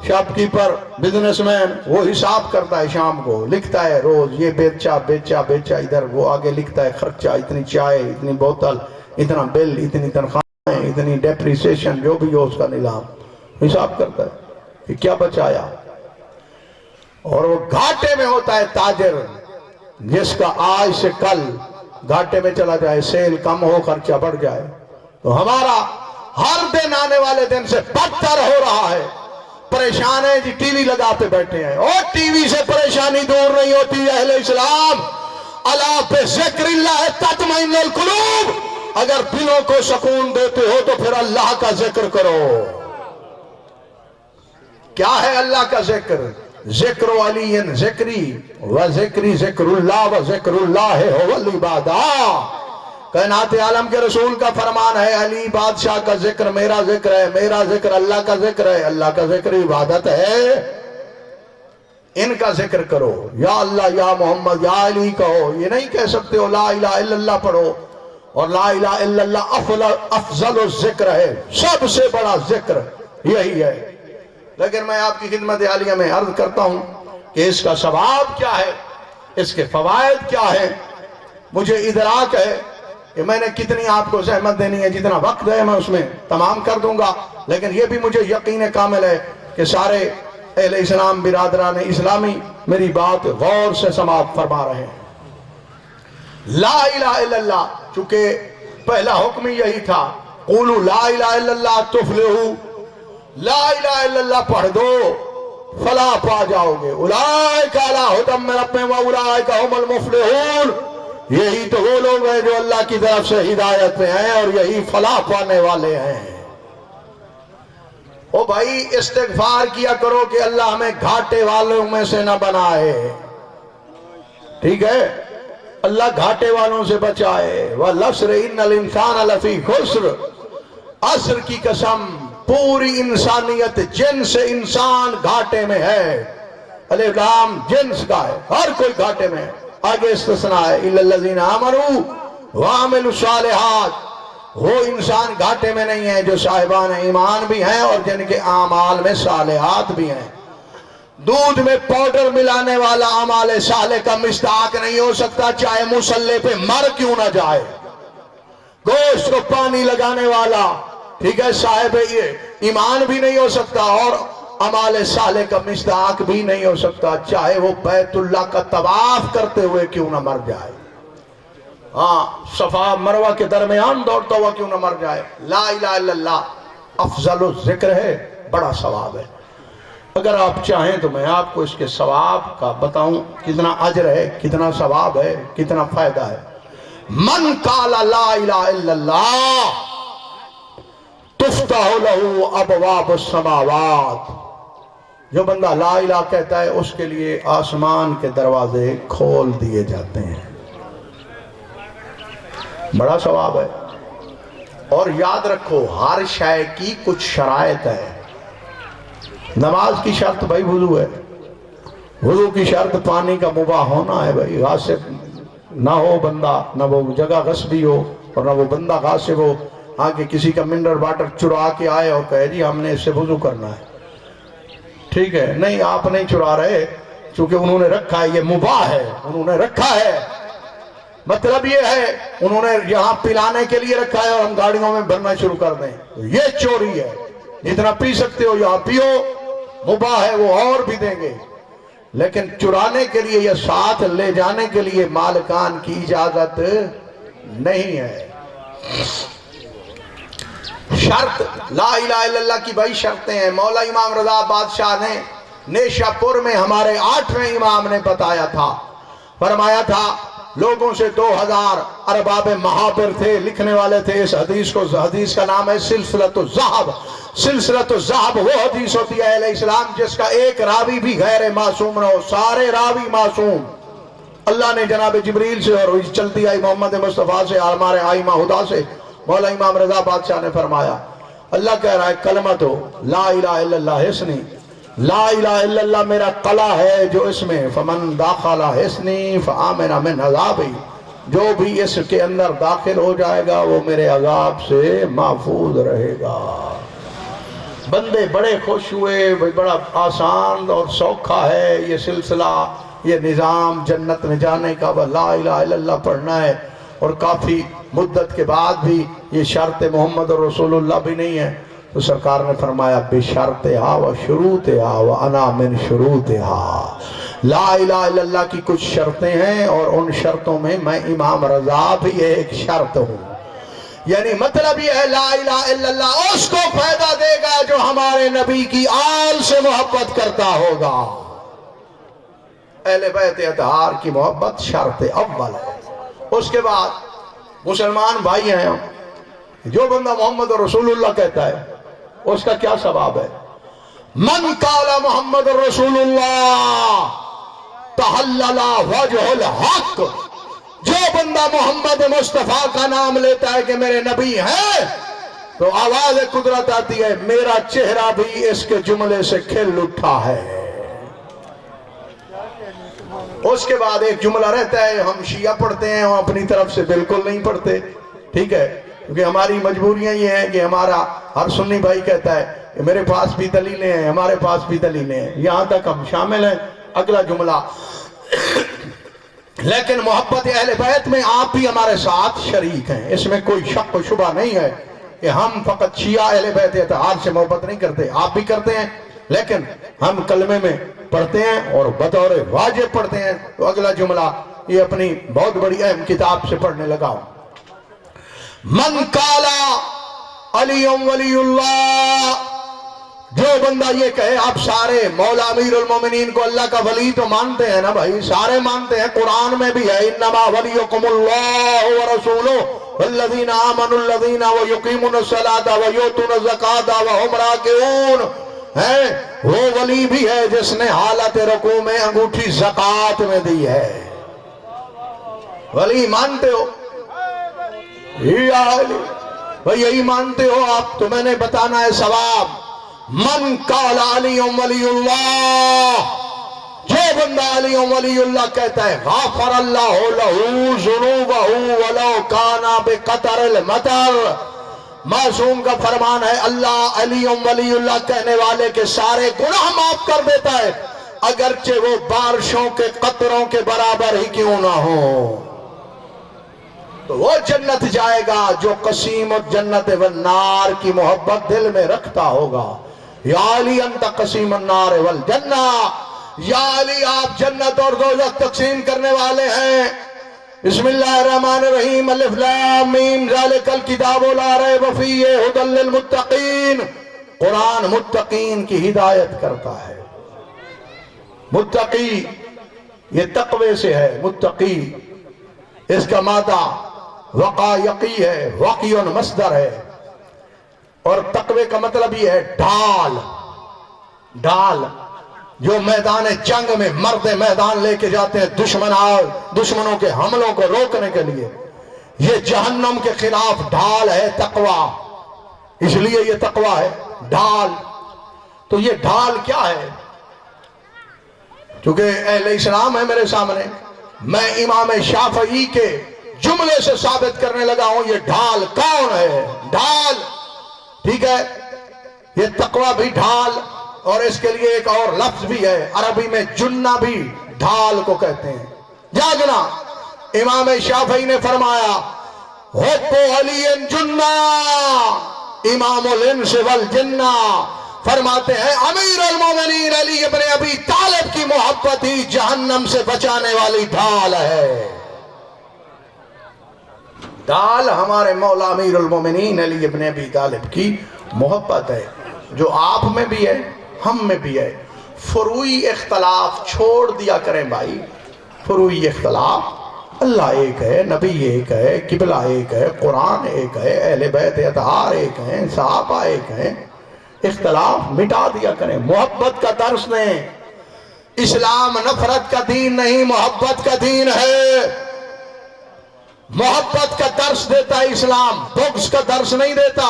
شاپ کیپر بزنس مین وہ حساب کرتا ہے، شام کو لکھتا ہے روز یہ بیچا ادھر، وہ آگے لکھتا ہے خرچہ، اتنی چائے، اتنی بوتل، اتنا بل، اتنی تنخواہیں، اتنی ڈیپریسیشن، جو بھی ہو اس کا نظام حساب کرتا ہے کہ کیا بچایا۔ اور وہ گھاٹے میں ہوتا ہے تاجر، جس کا آج سے کل گھاٹے میں چلا جائے، سیل کم ہو، خرچہ بڑھ جائے۔ تو ہمارا ہر دن آنے والے دن سے بدتر ہو رہا ہے۔ پریشان ہے جی، ٹی وی لگا پہ بیٹھے ہیں، اور ٹی وی سے پریشانی دور نہیں ہوتی۔ اہل اسلام، الا بذکر اللہ تطمئن القلوب، اگر دلوں کو سکون دیتے ہو تو پھر اللہ کا ذکر کرو۔ کیا ہے اللہ کا ذکر؟ ذکر علی ذکری و ذکری ذکر اللہ و ذکر اللہ هو العبادہ۔ کائنات عالم کے رسول کا فرمان ہے، علی بادشاہ کا ذکر میرا ذکر ہے، میرا ذکر اللہ کا ذکر ہے، اللہ کا ذکر عبادت ہے۔ ان کا ذکر کرو، یا اللہ یا محمد یا علی کہو، یہ نہیں کہہ سکتے ہو لا الہ الا اللہ پڑھو، اور لا الہ الا اللہ افضل الذکر ہے، سب سے بڑا ذکر یہی ہے۔ لیکن میں آپ کی خدمت عالیہ میں عرض کرتا ہوں کہ اس کا ثواب کیا ہے، اس کے فوائد کیا ہے۔ مجھے ادراک ہے کہ میں نے کتنی آپ کو زحمت دینی ہے، جتنا وقت ہے میں اس میں تمام کر دوں گا، لیکن یہ بھی مجھے یقین کامل ہے کہ سارے اہل اسلام برادران اسلامی میری بات غور سے سماعت فرما رہے ہیں۔ لا الہ الا اللہ، چونکہ پہلا حکم یہی تھا، قولوا لا الہ الا اللہ تفلحوا، لا الہ الا اللہ پڑھ دو فلاح پا جاؤ گے۔ اولئک علی ھدی من ربہم واولئک ھم المفلحون، یہی تو وہ لوگ ہیں جو اللہ کی طرف سے ہدایت میں ہیں اور یہی فلاح پانے والے ہیں۔ او بھائی استغفار کیا کرو کہ اللہ ہمیں گھاٹے والوں میں سے نہ بنائے، ٹھیک ہے؟ اللہ گھاٹے والوں سے بچائے۔ وَالْعَصْرِ إِنَّ الْإِنسَانَ لَفِي خُسْرٍ، عصر کی قسم، پوری انسانیت، جنس انسان گھاٹے میں ہے۔ الف لام جنس کا ہے، ہر کوئی گھاٹے میں ہے۔ آگے استثناء ہے، إِلَّا الَّذِينَ آمَنُوا وَعَمِلُوا الصَّالِحَاتِ، وہ انسان گھاٹے میں نہیں ہے جو صاحبان ایمان بھی ہیں اور جن کے اعمال میں صالحات بھی ہیں۔ دودھ میں پاؤڈر ملانے والا اعمال صالح کا مصداق نہیں ہو سکتا، چاہے مصلی پہ مر کیوں نہ جائے۔ گوشت کو پانی لگانے والا، ٹھیک ہے، صاحب ایمان بھی نہیں ہو سکتا، اور اعمال صالح کا مصداق بھی نہیں ہو سکتا، چاہے وہ بیت اللہ کا طواف کرتے ہوئے کیوں نہ مر جائے، ہاں صفا مروہ کے درمیان دوڑتا ہوا کیوں نہ مر جائے۔ لا الہ الا اللہ افضل الذکر ہے، بڑا ثواب ہے۔ اگر آپ چاہیں تو میں آپ کو اس کے ثواب کا بتاؤں، کتنا اجر ہے، کتنا ثواب ہے، کتنا فائدہ ہے۔ من قال لا الہ الا اللہ تفتح لہ ابواب السماوات، جو بندہ لا الہ کہتا ہے اس کے لیے آسمان کے دروازے کھول دیے جاتے ہیں، بڑا ثواب ہے۔ اور یاد رکھو ہر شے کی کچھ شرائط ہے۔ نماز کی شرط بھائی وضو ہے، وضو کی شرط پانی کا مباح ہونا ہے بھائی، غاصب نہ ہو بندہ، نہ وہ جگہ غصبی ہو اور نہ وہ بندہ غاصب ہو، آگے کسی کا منرل واٹر چرا کے آئے اور کہے جی ہم نے اس سے وضو کرنا ہے، ٹھیک ہے؟ نہیں، آپ نہیں چرا رہے، چونکہ انہوں نے رکھا ہے، یہ مباح ہے، انہوں نے رکھا ہے۔ مطلب یہ ہے انہوں نے یہاں پلانے کے لیے رکھا ہے اور ہم گاڑیوں میں بھرنا شروع کر دیں، یہ چوری ہے۔ جتنا پی سکتے ہو یہاں پیو، مباح ہے وہ اور بھی دیں گے، لیکن چرانے کے لیے یا ساتھ لے جانے کے لیے مالکان کی اجازت نہیں ہے۔ شرط لا الہ الا اللہ کی بھائی شرطیں ہیں۔ مولا امام رضا بادشاہ نے نیشا پور میں ہمارے 8ویں امام نے بتایا تھا، فرمایا تھا لوگوں سے 2000 ارباب محابر تھے، لکھنے والے تھے اس حدیث کو، حدیث کا نام ہے سلسلۃ الذہب۔ سلسلۃ الذہب وہ حدیث ہوتی ہے اہل اسلام جس کا ایک راوی بھی غیر معصوم نہ ہو، سارے راوی معصوم۔ اللہ نے جناب جبریل سے اور چلتی آئی محمد مصطفیٰ سے، ہمارے آئمہ خدا سے، مولا امام رضا بادشاہ نے فرمایا، اللہ کہہ رہا ہے کلمہ تو لا الہ الا اللہ حسنی، لا الہ الا اللہ میرا قلعہ ہے جو اس میں، فمن داخل حسنی فآمن من عذابی، جو بھی اس کے اندر داخل ہو جائے گا وہ میرے عذاب سے محفوظ رہے گا۔ بندے بڑے خوش ہوئے، بڑا آسان اور سوکھا ہے یہ سلسلہ، یہ نظام جنت میں جانے کا، وہ لا الہ الا اللہ پڑھنا ہے، اور کافی مدت کے بعد بھی یہ شرط محمد رسول اللہ بھی نہیں ہے، تو سرکار نے فرمایا بشرطہا و شروطہا و انا من شروطہا، لا الہ الا اللہ کی کچھ شرطیں ہیں اور ان شرطوں میں میں امام رضا بھی ایک شرط ہوں۔ یعنی مطلب یہ ہے لا الہ الا اللہ اس کو فائدہ دے گا جو ہمارے نبی کی آل سے محبت کرتا ہوگا۔ اہل بیت اطہار کی محبت شرط اول ہے۔ اس کے بعد مسلمان بھائی ہیں ہم، جو بندہ محمد رسول اللہ کہتا ہے اس کا کیا ثواب ہے؟ من قال محمد رسول اللہ تحلل وجہ الحق، جو بندہ محمد مصطفیٰ کا نام لیتا ہے کہ میرے نبی ہیں تو آواز قدرت آتی ہے میرا چہرہ بھی اس کے جملے سے کھل اٹھا ہے۔ اس کے بعد ایک جملہ رہتا ہے، ہم شیعہ پڑھتے ہیں، ہم اپنی طرف سے بالکل نہیں پڑھتے، ٹھیک ہے، کیونکہ ہماری مجبوریاں یہ ہیں کہ ہمارا ہر سنی بھائی کہتا ہے کہ میرے پاس بھی دلیلیں ہیں، ہمارے پاس بھی دلیلیں ہیں، یہاں تک ہم شامل ہیں۔ اگلا جملہ، لیکن محبت اہل بیت میں آپ بھی ہمارے ساتھ شریک ہیں، اس میں کوئی شک و شبہ نہیں ہے کہ ہم فقط شیعہ اہل بیت اطہار سے محبت نہیں کرتے، آپ بھی کرتے ہیں، لیکن ہم کلمے میں پڑھتے ہیں اور بطور واجب پڑھتے ہیں۔ تو اگلا جملہ یہ اپنی بہت بڑی اہم کتاب سے پڑھنے لگا ہوں۔ من قالا علی ولی اللہ، جو بندہ یہ کہے، آپ سارے مولا امیر المومنین کو اللہ کا ولی تو مانتے ہیں نا بھائی، سارے مانتے ہیں، قرآن میں بھی ہے انما ولیکم اللہ ورسولہ والذین آمنوا الذین ویقیمون الصلاۃ ویؤتون الزکاۃ وہم راکعون، ہے وہ ولی بھی ہے جس نے حالت رکوع میں انگوٹھی زکوٰۃ میں دی ہے۔ ولی مانتے ہو؟ بھئی یہی مانتے ہو آپ تو میں نے بتانا ہے ثواب۔ من قال علی ولی اللہ، جو بندہ علی ولی اللہ کہتا ہے غفر اللہ لہ ذنوبہ ولو کان بقطر المطر، معصوم کا فرمان ہے اللہ علی ولی اللہ کہنے والے کے سارے گناہ معاف کر دیتا ہے اگرچہ وہ بارشوں کے قطروں کے برابر ہی کیوں نہ ہو۔ تو وہ جنت جائے گا جو قسیم الجنت والنار کی محبت دل میں رکھتا ہوگا۔ یا علی انت قسیم النار والجنہ، یا علی آپ جنت اور دوزخ تقسیم کرنے والے ہیں۔ بسم اللہ الرحمن الرحیم، الف لام میم، ذالک الکتاب لا ریب فیہ ھدی للمتقین، قرآن متقین کی ہدایت کرتا ہے۔ متقی یہ تقوی سے ہے، متقی اس کا مادہ وقایقی ہے، وقیون مصدر ہے، اور تقوی کا مطلب یہ ہے ڈھال، ڈھال جو میدان جنگ میں مرد میدان لے کے جاتے ہیں دشمنوں کے حملوں کو روکنے کے لیے، یہ جہنم کے خلاف ڈھال ہے تقوی، اس لیے یہ تقوی ہے ڈھال۔ تو یہ ڈھال کیا ہے؟ چونکہ اہل اسلام ہے میرے سامنے، میں امام شافعی کے جملے سے ثابت کرنے لگا ہوں یہ ڈھال کون ہے۔ ڈھال، ٹھیک ہے، یہ تقوی بھی ڈھال، اور اس کے لیے ایک اور لفظ بھی ہے، عربی میں جنہ بھی ڈھال کو کہتے ہیں، جاگنا۔ امام شافعی نے فرمایا حب علی جنہ امام الانس والجنہ، فرماتے ہیں امیر المومنین علی ابن ابی طالب کی محبت ہی جہنم سے بچانے والی ڈھال ہے۔ ڈھال ہمارے مولا امیر المومنین علی ابن ابی طالب کی محبت ہے، جو آپ میں بھی ہے ہم میں بھی ہے۔ فروعی اختلاف چھوڑ دیا کریں بھائی، فروعی اختلاف، اللہ ایک ہے، نبی ایک ہے، قبلہ ایک ہے، قرآن ایک ہے، اہل بیت اطہار ایک ہیں، صحابہ ایک ہیں، اختلاف مٹا دیا کریں، محبت کا درس دیں۔ اسلام نفرت کا دین نہیں، محبت کا دین ہے، محبت کا درس دیتا ہے اسلام، بغض کا درس نہیں دیتا۔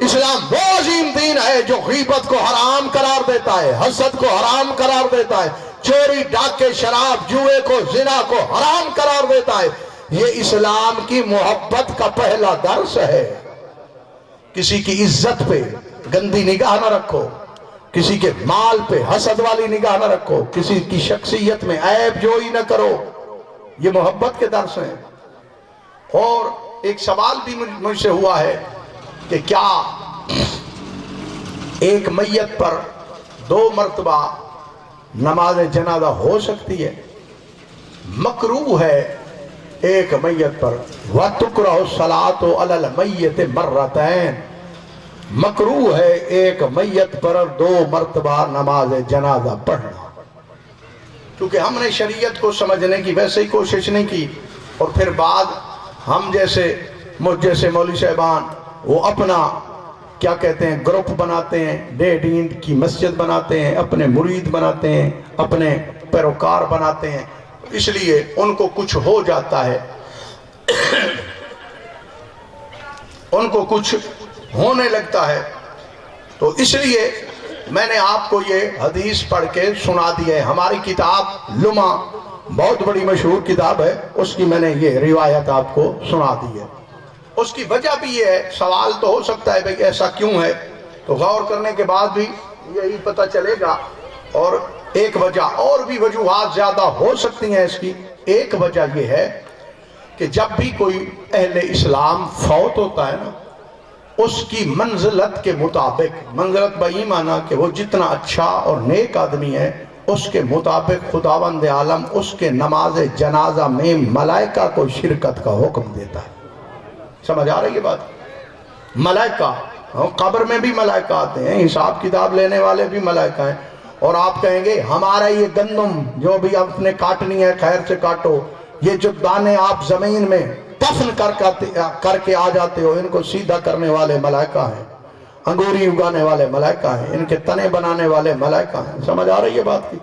اسلام وہ عظیم دین ہے جو غیبت کو حرام قرار دیتا ہے، حسد کو حرام قرار دیتا ہے، چوری ڈاکے شراب جوئے کو زنا کو حرام قرار دیتا ہے۔ یہ اسلام کی محبت کا پہلا درس ہے۔ کسی کی عزت پہ گندی نگاہ نہ رکھو، کسی کے مال پہ حسد والی نگاہ نہ رکھو، کسی کی شخصیت میں عیب جوئی نہ کرو، یہ محبت کے درس ہیں۔ اور ایک سوال بھی مجھ سے ہوا ہے کہ کیا ایک میت پر 2 مرتبہ نماز جنازہ ہو سکتی ہے؟ مکروہ ہے ایک میت پر، وَتُكْرَهُ الصَّلَاةُ عَلَى الْمَيِّتِ مَرَّتَيْن، مکروہ ہے ایک میت پر 2 مرتبہ نماز جنازہ پڑھنا، کیونکہ ہم نے شریعت کو سمجھنے کی ویسے ہی کوشش نہیں کی، اور پھر بعد ہم مجھ جیسے مولوی صاحبان وہ اپنا کیا کہتے ہیں گروپ بناتے ہیں، ڈیڑھ اینٹ کی مسجد بناتے ہیں، اپنے مرید بناتے ہیں، اپنے پیروکار بناتے ہیں، اس لیے ان کو کچھ ہو جاتا ہے، ان کو کچھ ہونے لگتا ہے، تو اس لیے میں نے آپ کو یہ حدیث پڑھ کے سنا دی ہے۔ ہماری کتاب لمع بہت بڑی مشہور کتاب ہے، اس کی میں نے یہ روایت آپ کو سنا دی ہے۔ اس کی وجہ بھی یہ ہے، سوال تو ہو سکتا ہے بھئی ایسا کیوں ہے، تو غور کرنے کے بعد بھی یہی پتہ چلے گا، اور ایک وجہ اور بھی وجوہات زیادہ ہو سکتی ہیں اس کی۔ ایک وجہ یہ ہے کہ جب بھی کوئی اہل اسلام فوت ہوتا ہے نا، اس کی منزلت کے مطابق، منزلت بئی معنی کہ وہ جتنا اچھا اور نیک آدمی ہے، اس کے مطابق خداوند عالم اس کے نماز جنازہ میں ملائکہ کو شرکت کا حکم دیتا ہے۔ سمجھ آ رہی ہے بات؟ ملائکہ، قبر میں بھی ملائکہ آتے ہیں، حساب کتاب لینے والے بھی ملائکہ ہیں، اور آپ کہیں گے ہمارا یہ گندم جو بھی آپ نے کاٹنی ہے خیر سے کاٹو، یہ جو دانے آپ زمین میں دفن کر کے آ جاتے ہو، ان کو سیدھا کرنے والے ملائکہ ہیں، انگوری اگانے والے ملائکہ ہیں، ان کے تنے بنانے والے ملائکہ ہیں۔ سمجھ آ رہی ہے بات کی؟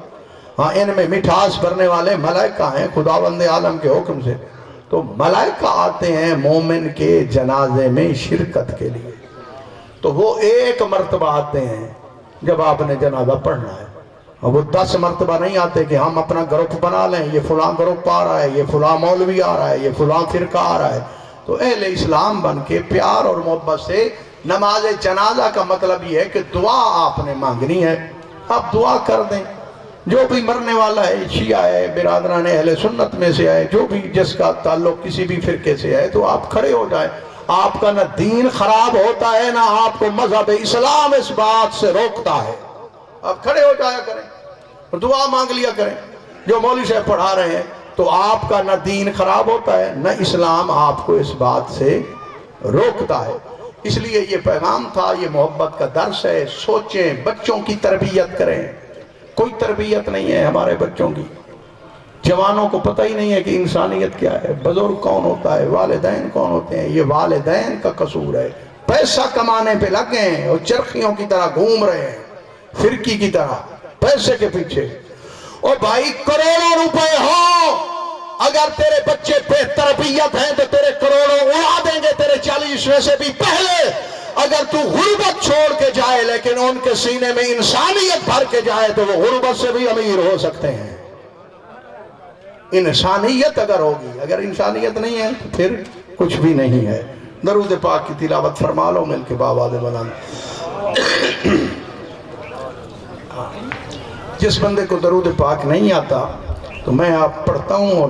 ہاں، ان میں مٹھاس بھرنے والے ملائکہ ہیں خداوند عالم کے حکم سے۔ تو ملائکہ آتے ہیں مومن کے جنازے میں شرکت کے لیے، تو وہ 1 مرتبہ آتے ہیں جب آپ نے جنازہ پڑھنا ہے، اور وہ 10 مرتبہ نہیں آتے کہ ہم اپنا گروپ بنا لیں، یہ فلاں گروپ آ رہا ہے، یہ فلاں مولوی آ رہا ہے، یہ فلاں فرقہ آ رہا ہے۔ تو اہل اسلام بن کے پیار اور محبت سے نماز جنازہ کا مطلب یہ ہے کہ دعا آپ نے مانگنی ہے، آپ دعا کر دیں۔ جو بھی مرنے والا ہے، شیعہ ہے، برادران اہل سنت میں سے ہے، جو بھی جس کا تعلق کسی بھی فرقے سے ہے، تو آپ کھڑے ہو جائیں۔ آپ کا نہ دین خراب ہوتا ہے، نہ آپ کو مذہب اسلام اس بات سے روکتا ہے۔ آپ کھڑے ہو جایا کریں، دعا مانگ لیا کریں، جو مولوی صاحب پڑھا رہے ہیں، تو آپ کا نہ دین خراب ہوتا ہے، نہ اسلام آپ کو اس بات سے روکتا ہے۔ اس لیے یہ پیغام تھا، یہ محبت کا درس ہے۔ سوچیں، بچوں کی تربیت کریں۔ کوئی تربیت نہیں ہے ہمارے بچوں کی، جوانوں کو پتہ ہی نہیں ہے کہ انسانیت کیا ہے، بزرگ کون ہوتا ہے، والدین کون ہوتے ہیں۔ یہ والدین کا قصور ہے، پیسہ کمانے پہ لگے ہیں اور چرخیوں کی طرح گھوم رہے ہیں، فرقی کی طرح پیسے کے پیچھے۔ اور بھائی کروڑوں روپے ہو، اگر تیرے بچے بے تربیت ہیں تو تیرے کروڑوں اڑا دیں گے تیرے 40 میں سے بھی پہلے۔ اگر تو غربت چھوڑ کے جائے لیکن ان کے سینے میں انسانیت بھر کے جائے تو وہ غربت سے بھی امیر ہو سکتے ہیں۔ انسانیت اگر ہوگی، اگر انسانیت نہیں ہے تو پھر کچھ بھی نہیں ہے۔ درود پاک کی تلاوت فرما لو مل کے بآواز بلند۔ جس بندے کو درود پاک نہیں آتا تو میں آپ پڑھتا ہوں اور